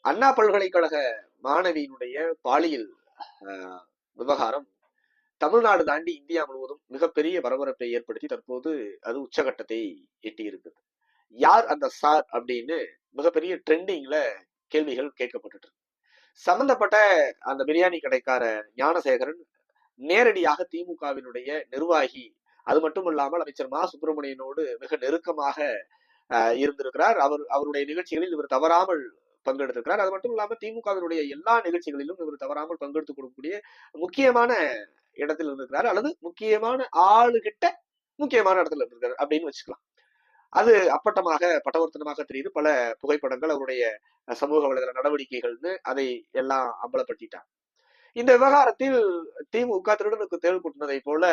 அண்ணா பல்கலைக்கழக மாணவியினுடைய பாலியல் விவகாரம் தமிழ்நாடு தாண்டி இந்தியா முழுவதும் மிகப்பெரிய பரபரப்பை ஏற்படுத்தி தற்போது அது உச்சகட்டத்தை எட்டி இருக்குது. யார் அந்த சார் அப்படின்னு மிகப்பெரிய ட்ரெண்டிங்ல கேள்விகள் கேட்கப்பட்டு சம்பந்தப்பட்ட அந்த பிரியாணி கடைக்கார ஞானசேகரன் நேரடியாக திமுகவினுடைய நிர்வாகி, அது மட்டும் இல்லாமல் அமைச்சர் மா சுப்பிரமணியனோடு மிக நெருக்கமாக இருந்திருக்கிறார். அவருடைய நிகழ்ச்சிகளில் இவர் தவறாமல் பங்கெடுத்திருக்கிறார். அது மட்டும் இல்லாமல் திமுகவினுடைய எல்லா நிகழ்ச்சிகளிலும் இவர் தவறாமல் பங்கெடுத்துக் கொடுக்கக்கூடிய முக்கியமான இடத்தில் இருந்திருக்கிறார், அல்லது முக்கியமான ஆளுகிட்ட முக்கியமான இடத்துல இருந்திருக்காரு அப்படின்னு வச்சுக்கலாம். அது அப்பட்டமாக பட்டவர்த்தனமாக தெரியுது. பல புகைப்படங்கள், அவருடைய சமூக வலைதள நடவடிக்கைகள்னு அதை எல்லாம் அம்பலப்படுத்திட்டாங்க. இந்த விவகாரத்தில் திமுக திருடனுக்கு தேள் கூட்டினதை போல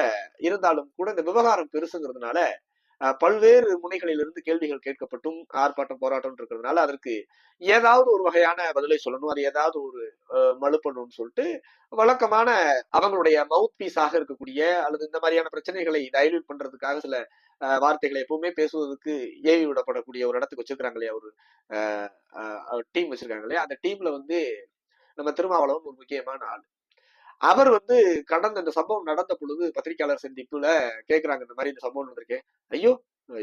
இருந்தாலும் கூட இந்த விவகாரம் பெருசுங்கிறதுனால பல்வேறு முனைகளில் இருந்து கேள்விகள் கேட்கப்பட்டும் ஆர்ப்பாட்டம் போராட்டம் இருக்கிறதுனால அதற்கு ஏதாவது ஒரு வகையான பதிலை சொல்லணும், அது ஏதாவது ஒரு மழுப்பணும்னு சொல்லிட்டு வழக்கமான அவங்களுடைய மவுத் பீஸாக இருக்கக்கூடிய அல்லது இந்த மாதிரியான பிரச்சனைகளை டைல்யூட் பண்றதுக்காக சில வார்த்தைகளை எப்பவுமே பேசுவதற்கு ஏவி விடப்படக்கூடிய ஒரு இடத்துக்கு வச்சிருக்காங்க இல்லையா, ஒரு டீம் வச்சிருக்காங்க இல்லையா, அந்த டீம்ல வந்து நம்ம திருமாவளவன் ஒரு முக்கியமான ஆள். அவர் வந்து கடந்த இந்த சம்பவம் நடந்த பொழுது பத்திரிகையாளர் சந்திப்புல கேட்கிறாங்க, இந்த மாதிரி இந்த சம்பவம் வந்திருக்கு, ஐயோ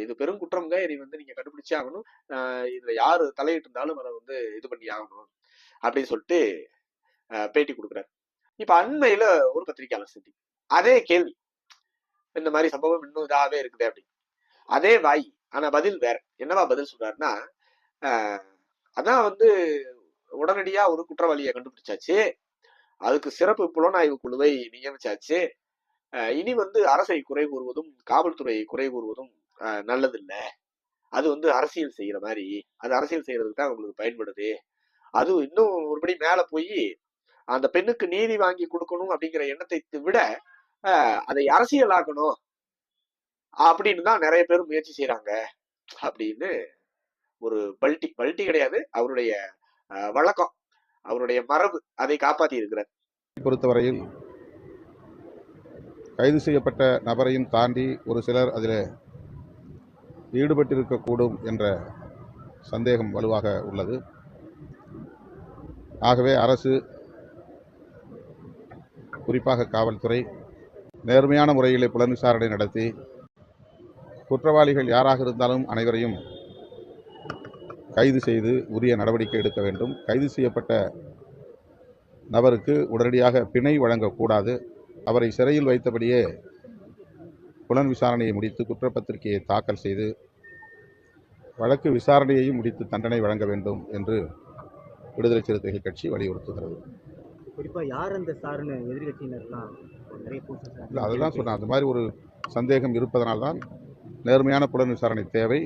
இது பெரும் குற்றம்ங்க, இதை வந்து நீங்க கண்டுபிடிச்சே ஆகணும், இதுல யாரு தலையிட்டு இருந்தாலும் அதை வந்து இது பண்ணி ஆகணும் அப்படின்னு சொல்லிட்டு பேட்டி கொடுக்குறாரு. இப்ப அண்மையில ஒரு பத்திரிகையாளர் சந்திப்பு, அதே கேள்வி, இந்த மாதிரி சம்பவம் இன்னும் இதாகவே இருக்குது அப்படின்னு, அதே வாய், ஆனா பதில் வேற. என்னவா பதில் சொல்றாருன்னா, அதான் வந்து உடனடியா ஒரு குற்றவாளியை கண்டுபிடிச்சாச்சு, அதுக்கு சிறப்பு புலனாய்வு குழுவை நியமிச்சாச்சு, இனி வந்து அரசை குறை கூறுவதும் காவல்துறையை குறை கூறுவதும் நல்லதில்லை, அது வந்து அரசியல் செய்யற மாதிரி, அது அரசியல் செய்யறதுக்கு தான் உங்களுக்கு பயன்படுது, அது இன்னும் ஒருபடி மேல போய் அந்த பெண்ணுக்கு நீதி வாங்கி கொடுக்கணும் அப்படிங்கிற எண்ணத்தை விட அதை அரசியலாக்கணும் அப்படின்னு தான் நிறைய பேர் முயற்சி செய்யறாங்க அப்படின்னு ஒரு பல்ட்டி கிடையாது, அவருடைய வழக்கம், அவருடைய மரபு அதை காப்பாற்றி இருக்கிறார். பொறுத்தவரையில் கைது செய்யப்பட்ட நபரையும் தாண்டி ஒரு சிலர் அதில் ஈடுபட்டிருக்கக்கூடும் என்ற சந்தேகம் வலுவாக உள்ளது. ஆகவே அரசு, குறிப்பாக காவல்துறை நேர்மையான முறையிலே புலன் விசாரணை நடத்தி குற்றவாளிகள் யாராக இருந்தாலும் அனைவரையும் கைது செய்து உரிய நடவடிக்கை எடுக்க வேண்டும். கைது செய்யப்பட்ட நபருக்கு உடனடியாக பிணை வழங்கக்கூடாது. அவரை சிறையில் வைத்தபடியே புலன் விசாரணையை முடித்து குற்றப்பத்திரிகையை தாக்கல் செய்து வழக்கு விசாரணையையும் முடித்து தண்டனை வழங்க வேண்டும் என்று விடுதலை சிறுத்தைகள் கட்சி வலியுறுத்துகிறது. குறிப்பாக யார் அந்த சார்னு எதிர்கட்சியினர்லாம் அதெல்லாம் சொன்ன அந்த மாதிரி ஒரு சந்தேகம் இருப்பதனால்தான் நேர்மையான புலன் விசாரணை தேவை.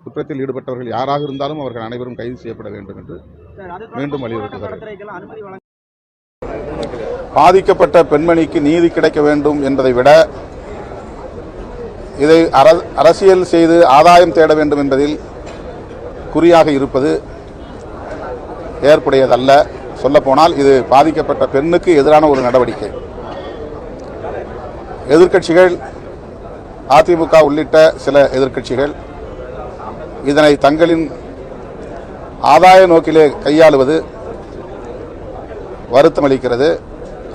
குற்றத்தில் ஈடுபட்டவர்கள் யாராக இருந்தாலும் அவர்கள் அனைவரும் கைது செய்யப்பட வேண்டும் என்று மீண்டும் வலியுறுத்துகிறது. பாதிக்கப்பட்ட பெண்மணிக்கு நீதி கிடைக்க வேண்டும் என்பதை விட இதை அரசியல் செய்து ஆதாயம் தேட வேண்டும் என்பதில் குறியாக இருப்பது ஏற்புடையதல்ல. சொல்லப்போனால் இது பாதிக்கப்பட்ட பெண்ணுக்கு எதிரான ஒரு நடவடிக்கை. எதிர்க்கட்சிகள், அதிமுக உள்ளிட்ட சில எதிர்க்கட்சிகள் இதனை தங்களின் ஆதாய நோக்கிலே கையாளுவது வருத்தம் அளிக்கிறது,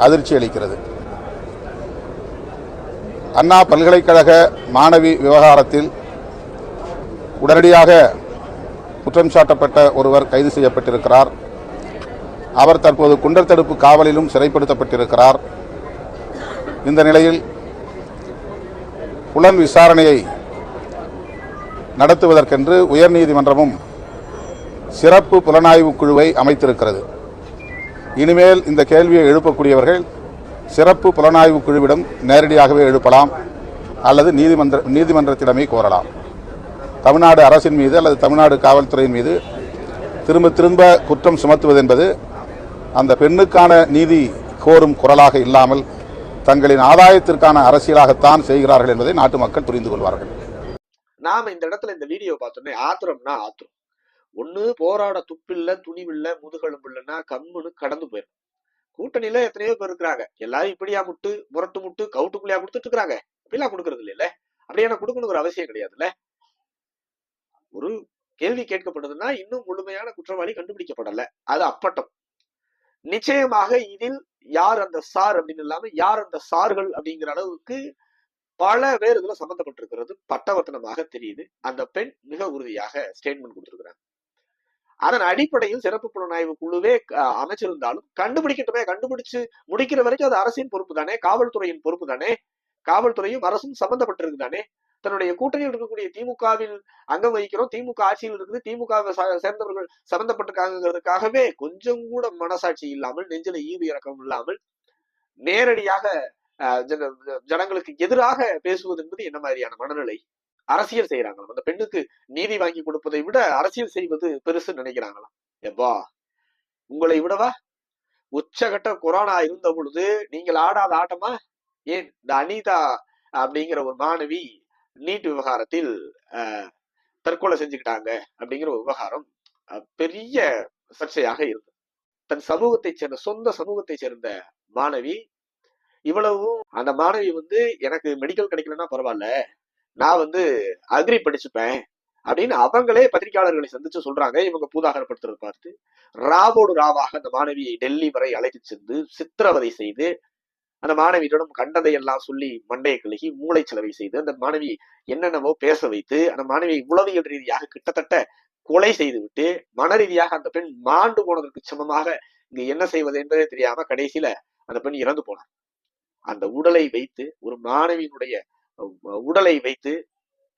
அதிர்ச்சி அளிக்கிறது. அண்ணா பல்கலைக்கழக மாணவி விவகாரத்தில் உடனடியாக குற்றம் சாட்டப்பட்ட ஒருவர் கைது செய்யப்பட்டிருக்கிறார். அவர் தற்போது குண்டர் தடுப்பு காவலிலும் சிறைப்படுத்தப்பட்டிருக்கிறார். இந்த நிலையில் புலன் விசாரணையை நடத்துவதற்கென்று உயர்நீதிமன்றமும் சிறப்பு புலனாய்வு குழுவை அமைத்திருக்கிறது. இனிமேல் இந்த கேள்வியை எழுப்பக்கூடியவர்கள் சிறப்பு புலனாய்வு குழுவிடம் நேரடியாகவே எழுப்பலாம் அல்லது நீதிமன்றத்திடமே கோரலாம். தமிழ்நாடு அரசின் மீது அல்லது தமிழ்நாடு காவல்துறையின் மீது திரும்ப திரும்ப குற்றம் சுமத்துவது என்பது அந்த பெண்ணுக்கான நீதி கோரும் குரலாக இல்லாமல் தங்களின் ஆதாயத்திற்கான அரசியலாகத்தான் செய்கிறார்கள் என்பதை நாட்டு மக்கள் புரிந்து கொள்வார்கள். நாம இந்த இடத்துல இந்த வீடியோ பார்த்தோன்னே ஆத்திரம்னா ஆத்திரம், ஒண்ணு போராட துப்பில்ல, துணிவில்ல, முதுகெலும்பு இல்லைன்னா கம்முன்னு கடந்து போயிடும். கூட்டணியில எத்தனையோ பேர் இருக்கிறாங்க, எல்லாரும் இப்படியா முட்டு முரட்டு முட்டு கவுட்டுக்குள்ளையா கொடுத்துட்டு இருக்கிறாங்க, அப்படிலாம் கொடுக்கறது இல்லைல்ல, அப்படியே கொடுக்கணுங்கிற அவசியம் கிடையாதுல்ல. ஒரு கேள்வி கேட்கப்படுதுன்னா இன்னும் முழுமையான குற்றவாளி கண்டுபிடிக்கப்படல, அது அப்பட்டம். நிச்சயமாக இதில் யார் அந்த சார் அப்படின்னு இல்லாம யார் அந்த சார்கள் அப்படிங்கிற அளவுக்கு பல பேர் இதுல சம்பந்தப்பட்டிருக்கிறது பட்டவர்த்தனமாக தெரியுது. அந்த பெண் மிக உறுதியாக ஸ்டேட்மெண்ட் கொடுத்திருக்கிறாங்க. அதன் அடிப்படையில் சிறப்பு புலனாய்வு குழுவே அமைச்சிருந்தாலும் கண்டுபிடிக்கட்டுமே, கண்டுபிடிச்சு முடிக்கிற வரைக்கும் அது அரசின் பொறுப்பு தானே, காவல்துறையின் பொறுப்பு தானே. காவல்துறையும் அரசும் சம்பந்தப்பட்டிருக்கு தானே. தன்னுடைய கூட்டணியில் இருக்கக்கூடிய திமுகவில் அங்கம் வகிக்கிறோம், திமுக ஆட்சியில் இருக்குது, திமுக சேர்ந்தவர்கள் சம்பந்தப்பட்டிருக்காங்கிறதுக்காகவே கொஞ்சம் கூட மனசாட்சி இல்லாமல், நெஞ்சில ஈவு இறக்கம் இல்லாமல் நேரடியாக ஜனங்களுக்கு எதிராக பேசுவது என்பது என்ன மாதிரியான மனநிலை? அரசியல் செய்யறாங்களாம். அந்த பெண்ணுக்கு நீதி வாங்கி கொடுப்பதை விட அரசியல் செய்வது பெருசு நினைக்கிறாங்களாம். எப்பா உங்களை விடவா உச்சகட்ட கொரோனா இருந்த பொழுது நீங்கள் ஆடாத ஆட்டமா? ஏன் இந்த அனிதா அப்படிங்கிற ஒரு மாணவி நீட் விவகாரத்தில் தற்கொலை செஞ்சுக்கிட்டாங்க அப்படிங்கிற ஒரு விவகாரம் பெரிய சர்ச்சையாக இருந்தது. தன் சமூகத்தை சேர்ந்த சொந்த சமூகத்தை சேர்ந்த மாணவி, இவ்வளவும் அந்த மாணவி எனக்கு மெடிக்கல் கிடைக்கலன்னா பரவாயில்ல, நான் அக்ரி படிச்சுப்பேன் அப்படின்னு அவங்களே பத்திரிகையாளர்களை சந்திச்சு சொல்றாங்க. இவங்க பூதாகரப்படுத்துறத பார்த்து ராவோடு ராவாக அந்த மாணவியை டெல்லி வரை அழைத்து சென்று சித்திரவதை செய்து அந்த மாணவியிடம் கண்டதை எல்லாம் சொல்லி மண்டையை கழுகி மூளை செலவை செய்து அந்த மாணவி என்னென்னவோ பேச வைத்து அந்த மாணவியை உளவியல் ரீதியாக கிட்டத்தட்ட கொலை செய்து விட்டு மன ரீதியாக அந்த பெண் மாண்டு போனதற்கு சமமாக இங்கு என்ன செய்வது என்பதே தெரியாம கடைசியில அந்த பெண் இறந்து போனார். அந்த உடலை வைத்து, ஒரு மாணவியினுடைய உடலை வைத்து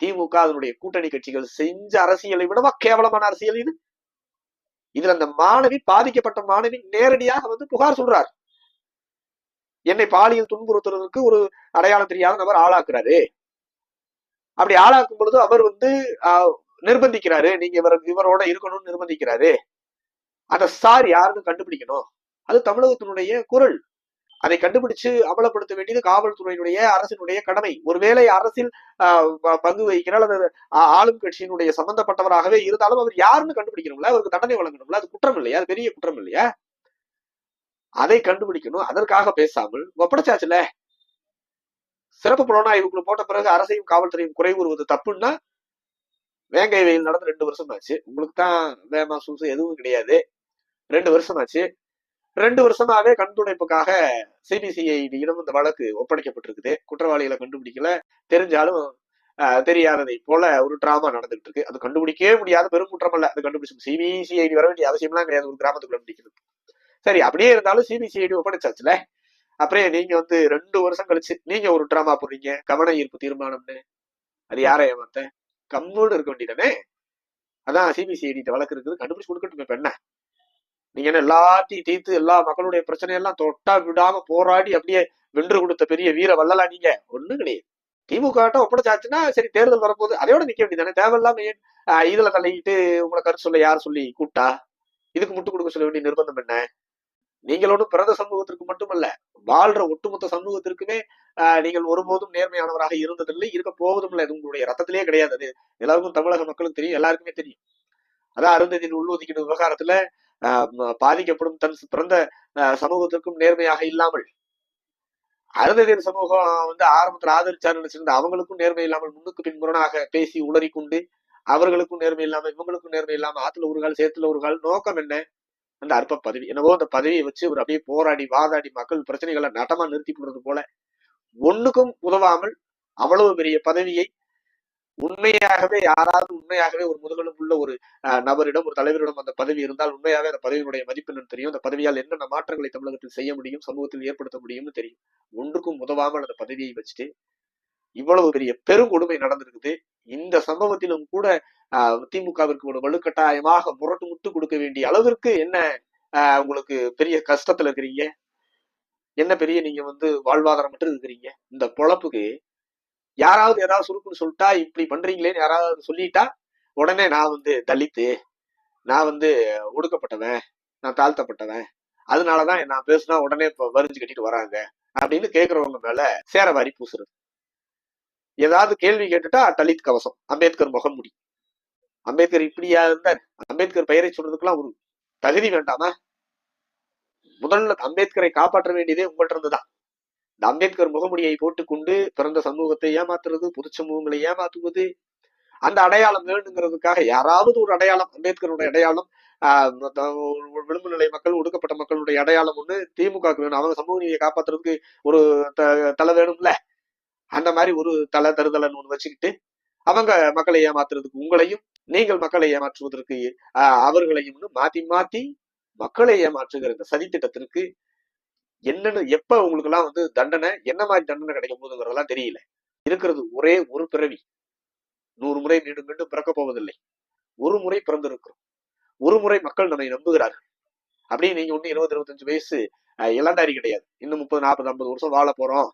திமுக அதனுடைய கூட்டணி கட்சிகள் செஞ்ச அரசியலை விடவா கேவலமான அரசியல் இது? இதுல அந்த மாணவி, பாதிக்கப்பட்ட மாணவி நேரடியாக புகார் சொல்றார். என்னை பாலியல் துன்புறுத்துறதுக்கு ஒரு அடையாளம் தெரியாத நபர் ஆளாக்குறாரு. அப்படி ஆளாக்கும் பொழுது அவர் நிர்பந்திக்கிறாரு, நீங்க இவரோட இருக்கணும்னு நிர்பந்திக்கிறாரு. அந்த சார் யாருன்னு கண்டுபிடிக்கணும். அது தமிழகத்தினுடைய குரல். அதை கண்டுபிடிச்சு அமலப்படுத்த வேண்டியது காவல்துறையினுடைய, அரசினுடைய கடமை. ஒருவேளை அரசில் பங்கு வகிக்கிறால் அது ஆளும் கட்சியினுடைய சம்பந்தப்பட்டவராகவே இருந்தாலும் அவர் யாருன்னு கண்டுபிடிக்கணும்ல, அவருக்கு தண்டனை வழங்கணும்ல. அது குற்றம் இல்லையா? அது பெரிய குற்றம் இல்லையா? அதை கண்டுபிடிக்கணும். அதற்காக பேசாமல் ஒப்படைச்சாச்சுல. சிறப்பு புலனாய்வுக்குள்ள போட்ட பிறகு அரசையும் காவல்துறையும் குறை கூறுவது தப்புன்னா, வேங்கை வெயில் நடந்து 2 வருஷம் ஆச்சு. உங்களுக்கு தான் வேமா சூசு எதுவும் கிடையாது. 2 வருஷம் ஆச்சு. 2 வருஷமாவே கண்துடைப்புக்காக சிபிசிஐடியிடம் இந்த வழக்கு ஒப்படைக்கப்பட்டிருக்குது. குற்றவாளிகளை கண்டுபிடிக்கல, தெரிஞ்சாலும் தெரியாததை போல ஒரு டிராமா நடந்துகிட்டு இருக்கு. அது கண்டுபிடிக்கவே முடியாத பெரும் குற்றம் அல்ல. அது கண்டுபிடிச்சு சிபிசிஐடி வர வேண்டிய அவசியம்லாம் கிடையாது ஒரு கிராமத்துக்குள்ள கண்டுபிடிக்கிறது. சரி, அப்படியே இருந்தாலும் சிபிசிஐடி ஒப்படைச்சாச்சுல. அப்புறம் நீங்க 2 வருஷம் கழிச்சு நீங்க ஒரு டிராமா போடுறீங்க, கவன ஈர்ப்பு தீர்மானம்னு. அது யாரை ஏமாத்த? கம்முன்னு இருக்க வேண்டியதானே. அதான் சிபிசிஐடி வழக்கு இருக்குது, கண்டுபிடிச்சு கொடுக்கட்டும். இப்ப என்ன நீங்க என்ன எல்லாத்தையும் தீர்த்து எல்லா மக்களுடைய பிரச்சனையெல்லாம் தொட்டா விடாம போராடி அப்படியே வென்று கொடுத்த பெரிய வீர வல்லலா நீங்க? ஒண்ணும் கிடையாது. திமுக ஒப்படைச்சாச்சுன்னா சரி, தேர்தல் வரப்போகுது, அதையோட நிக்க வேண்டியதானே. தேவையில்லாம இதுல தலையிட்டு உங்களை கருத்து சொல்ல யார் சொல்லி கூட்டா? இதுக்கு முட்டு கொடுக்க சொல்ல வேண்டிய நிர்பந்தம் என்ன? நீங்களோடும் பிறந்த சமூகத்திற்கு மட்டுமல்ல, வாழ்ற ஒட்டுமொத்த சமூகத்திற்குமே நீங்கள் ஒருபோதும் நேர்மையானவராக இருந்ததில்லை, இருக்க போவதும் இல்லை. அது உங்களுடைய ரத்தத்திலே கிடையாது. அது எல்லாருக்கும், தமிழக மக்களுக்கு தெரியும், எல்லாருக்குமே தெரியும். அதான் அருந்ததியின் உள்ஒதுக்கீடு விவகாரத்துல பாதிக்கப்படும் தன் பிறந்த சமூகத்திற்கும் நேர்மையாக இல்லாமல், அருந்ததியின் சமூகம் ஆரம்பத்துல ஆதரிச்சாரு நினைச்சிருந்த அவங்களுக்கும் நேர்மை இல்லாமல் முன்னுக்கு பின்முரணாக பேசி உளறி கொண்டு அவர்களுக்கும் நேர்மை இல்லாம இவங்களுக்கும் நேர்மை இல்லாம ஆத்துல ஒரு கால் சேத்துல ஒரு கால். நோக்கம் என்ன? அந்த அற்ப பதவி. என்னவோ அந்த பதவியை வச்சு ஒரு அப்படியே போராடி வாதாடி மக்கள் பிரச்சனைகளை நட்டமா நிறுத்தி போடுறது போல ஒண்ணுக்கும் உதவாமல் அவ்வளவு பெரிய பதவியை உண்மையாகவே யாராவது உண்மையாகவே ஒரு முதுகெலும்புள்ள ஒரு நபரிடம், ஒரு தலைவரிடம் அந்த பதவி இருந்தால் உண்மையாகவே அந்த பதவியினுடைய மதிப்பு என்னன்னு தெரியும். அந்த பதவியால் என்னென்ன மாற்றங்களை தமிழகத்தில் செய்ய முடியும், சமூகத்தில் ஏற்படுத்த முடியும்னு தெரியும். ஒன்றுக்கும் உதவாமல் அந்த பதவியை வச்சுட்டு இவ்வளவு பெரிய பெருங்கொடுமை நடந்திருக்குது. இந்த சம்பவத்திலும் கூட திமுகவிற்கு ஒரு வலுக்கட்டாயமாக முரட்டு முட்டு கொடுக்க வேண்டிய அளவிற்கு என்ன உங்களுக்கு பெரிய கஷ்டத்துல இருக்கிறீங்க? என்ன பெரிய நீங்க வாழ்வாதாரம் மட்டும் இருக்கிறீங்க? இந்த பொழப்புக்கு யாராவது ஏதாவது சுருக்குன்னு சொல்லிட்டா, இப்படி பண்றீங்களேன்னு யாராவது சொல்லிட்டா உடனே நான் தலித்து, நான் ஒடுக்கப்பட்டவன், நான் தாழ்த்தப்பட்டவன், அதனாலதான் நான் பேசுனா உடனே இப்ப வரிஞ்சு கட்டிட்டு வராங்க அப்படின்னு கேட்கறவங்க மேல சேரவாரி பூசுறது. ஏதாவது கேள்வி கேட்டுட்டா தலித் கவசம், அம்பேத்கர் முகமுடி. அம்பேத்கர் இப்படியா இருந்தார்? அம்பேத்கர் பெயரை சொல்றதுக்கெல்லாம் ஒரு தகுதி வேண்டாமா? முதல்ல அம்பேத்கரை காப்பாற்ற வேண்டியதே உங்கள்கிட்ட இருந்துதான். இந்த அம்பேத்கர் முகமுடியை போட்டுக்கொண்டு பிறந்த சமூகத்தை ஏமாத்துறது, பொது சமூகங்களை ஏமாத்துவது, அந்த அடையாளம் வேணுங்கிறதுக்காக யாராவது ஒரு அடையாளம், அம்பேத்கருடைய அடையாளம், விளிம்பு நிலை மக்கள், ஒடுக்கப்பட்ட மக்களுடைய அடையாளம் ஒண்ணு திமுகவுக்கு வேணும். அவங்க சமூக நீதியை காப்பாத்துறதுக்கு ஒரு தலை வேணும்ல. அந்த மாதிரி ஒரு தலை தருதலன்னு ஒண்ணு வச்சுக்கிட்டு அவங்க மக்களை ஏமாத்துறதுக்கு உங்களையும், நீங்கள் மக்களை ஏமாற்றுவதற்கு அவர்களையும் மாத்தி மாத்தி மக்களை ஏமாற்றுகிற இந்த சதி திட்டத்திற்கு என்னன்னு எப்ப உங்களுக்கு எல்லாம் தண்டனை, என்ன மாதிரி தண்டனை கிடைக்கும் போதுங்கிறதெல்லாம் தெரியல. இருக்கிறது ஒரே ஒரு பிறவி. 100 முறை மீண்டும் மீண்டும் பிறக்க போவதில்லை. ஒரு முறை பிறந்திருக்கிறோம். ஒரு முறை மக்கள் நம்மை நம்புகிறார்கள். அப்படின்னு நீங்க 20-25 வயசு இளந்தாரி கிடையாது. இன்னும் 30-40-50 வருஷம் வாழ போறோம்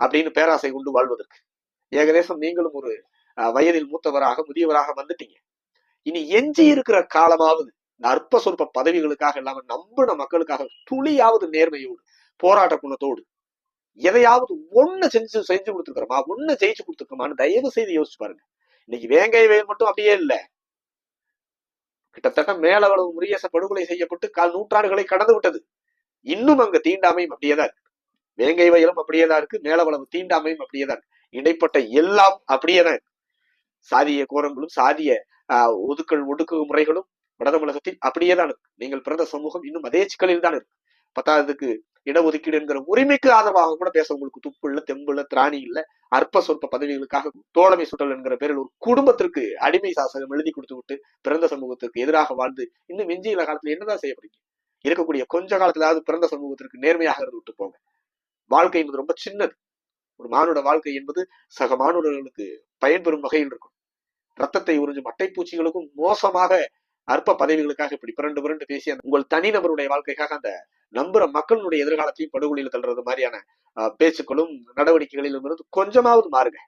அப்படின்னு பேராசை கொண்டு வாழ்வதற்கு. ஏகதேசம் நீங்களும் ஒரு வயதில் மூத்தவராக, முதியவராக வந்துட்டீங்க. இனி எஞ்சி இருக்கிற காலமாவது இந்த அற்ப சொற்ப பதவிகளுக்காக இல்லாம நம்பின மக்களுக்காக துளியாவது நேர்மையோடு, போராட்ட குணத்தோடு எதையாவது ஒண்ணு செஞ்சு கொடுத்துருக்கிறோமா, ஒண்ணு ஜெயிச்சு கொடுத்துருக்கோமான்னு தயவு செய்து யோசிச்சு பாருங்க. இன்னைக்கு வேங்கை வயல் மட்டும் அப்படியே இல்லை. கிட்டத்தட்ட மேலவளவு முரியச படுகொலை செய்யப்பட்டு 4 நூற்றாண்டுகளை கடந்து விட்டது. இன்னும் அங்க தீண்டாமையும் அப்படியேதான் இருக்கு. வேங்கை வயலும் அப்படியேதான் இருக்கு. மேலவளவு தீண்டாமையும் அப்படியேதான் இருக்கு. இடைப்பட்ட எல்லாம் அப்படியேதான் இருக்கு. சாதிய கோரங்களும் சாதிய ஒடுக்கு முறைகளும் வட தமிழகத்தில் அப்படியேதான் இருக்கு. நீங்கள் பிறந்த சமூகம் இன்னும் அதே சிக்கலில் தான் இருக்கு. 10க்கு இடஒதுக்கீடு என்கிற உரிமைக்கு ஆதரவாக கூட பேச உங்களுக்கு துப்பு இல்ல, தெம்பு இல்ல, திராணி இல்ல. அற்ப சொற்ப பதவிகளுக்காக தோழமை சுட்டல் என்கிற பேரில் ஒரு குடும்பத்திற்கு அடிமை சாசகம் எழுதி கொடுத்து விட்டு பிறந்த சமூகத்திற்கு எதிராக வாழ்ந்து இன்னும் எஞ்சியுள்ள காலத்துல என்னதான் செய்யப்படுறீங்க? இருக்கக்கூடிய கொஞ்ச காலத்திலாவது பிறந்த சமூகத்திற்கு நேர்மையாக இருந்து விட்டு போங்க. வாழ்க்கை என்பது ரொம்ப சின்னது. ஒரு மானுட வாழ்க்கை என்பது சக மானுடர்களுக்கு பயன்பெறும் வகையில் இருக்கும். ரத்தத்தை உறிஞ்சும் அட்டைப்பூச்சிகளுக்கும் மோசமாக அற்ப பதவிகளுக்காக இப்படி புரண்டு பேசி உங்கள் தனிநபருடைய வாழ்க்கைக்காக அந்த நம்புற மக்களுடைய எதிர்காலத்தையும் படுகொலியில் தள்ளுறது மாதிரியான பேச்சுக்களும் நடவடிக்கைகளிலும் இருந்து கொஞ்சமாவது மாறுங்க.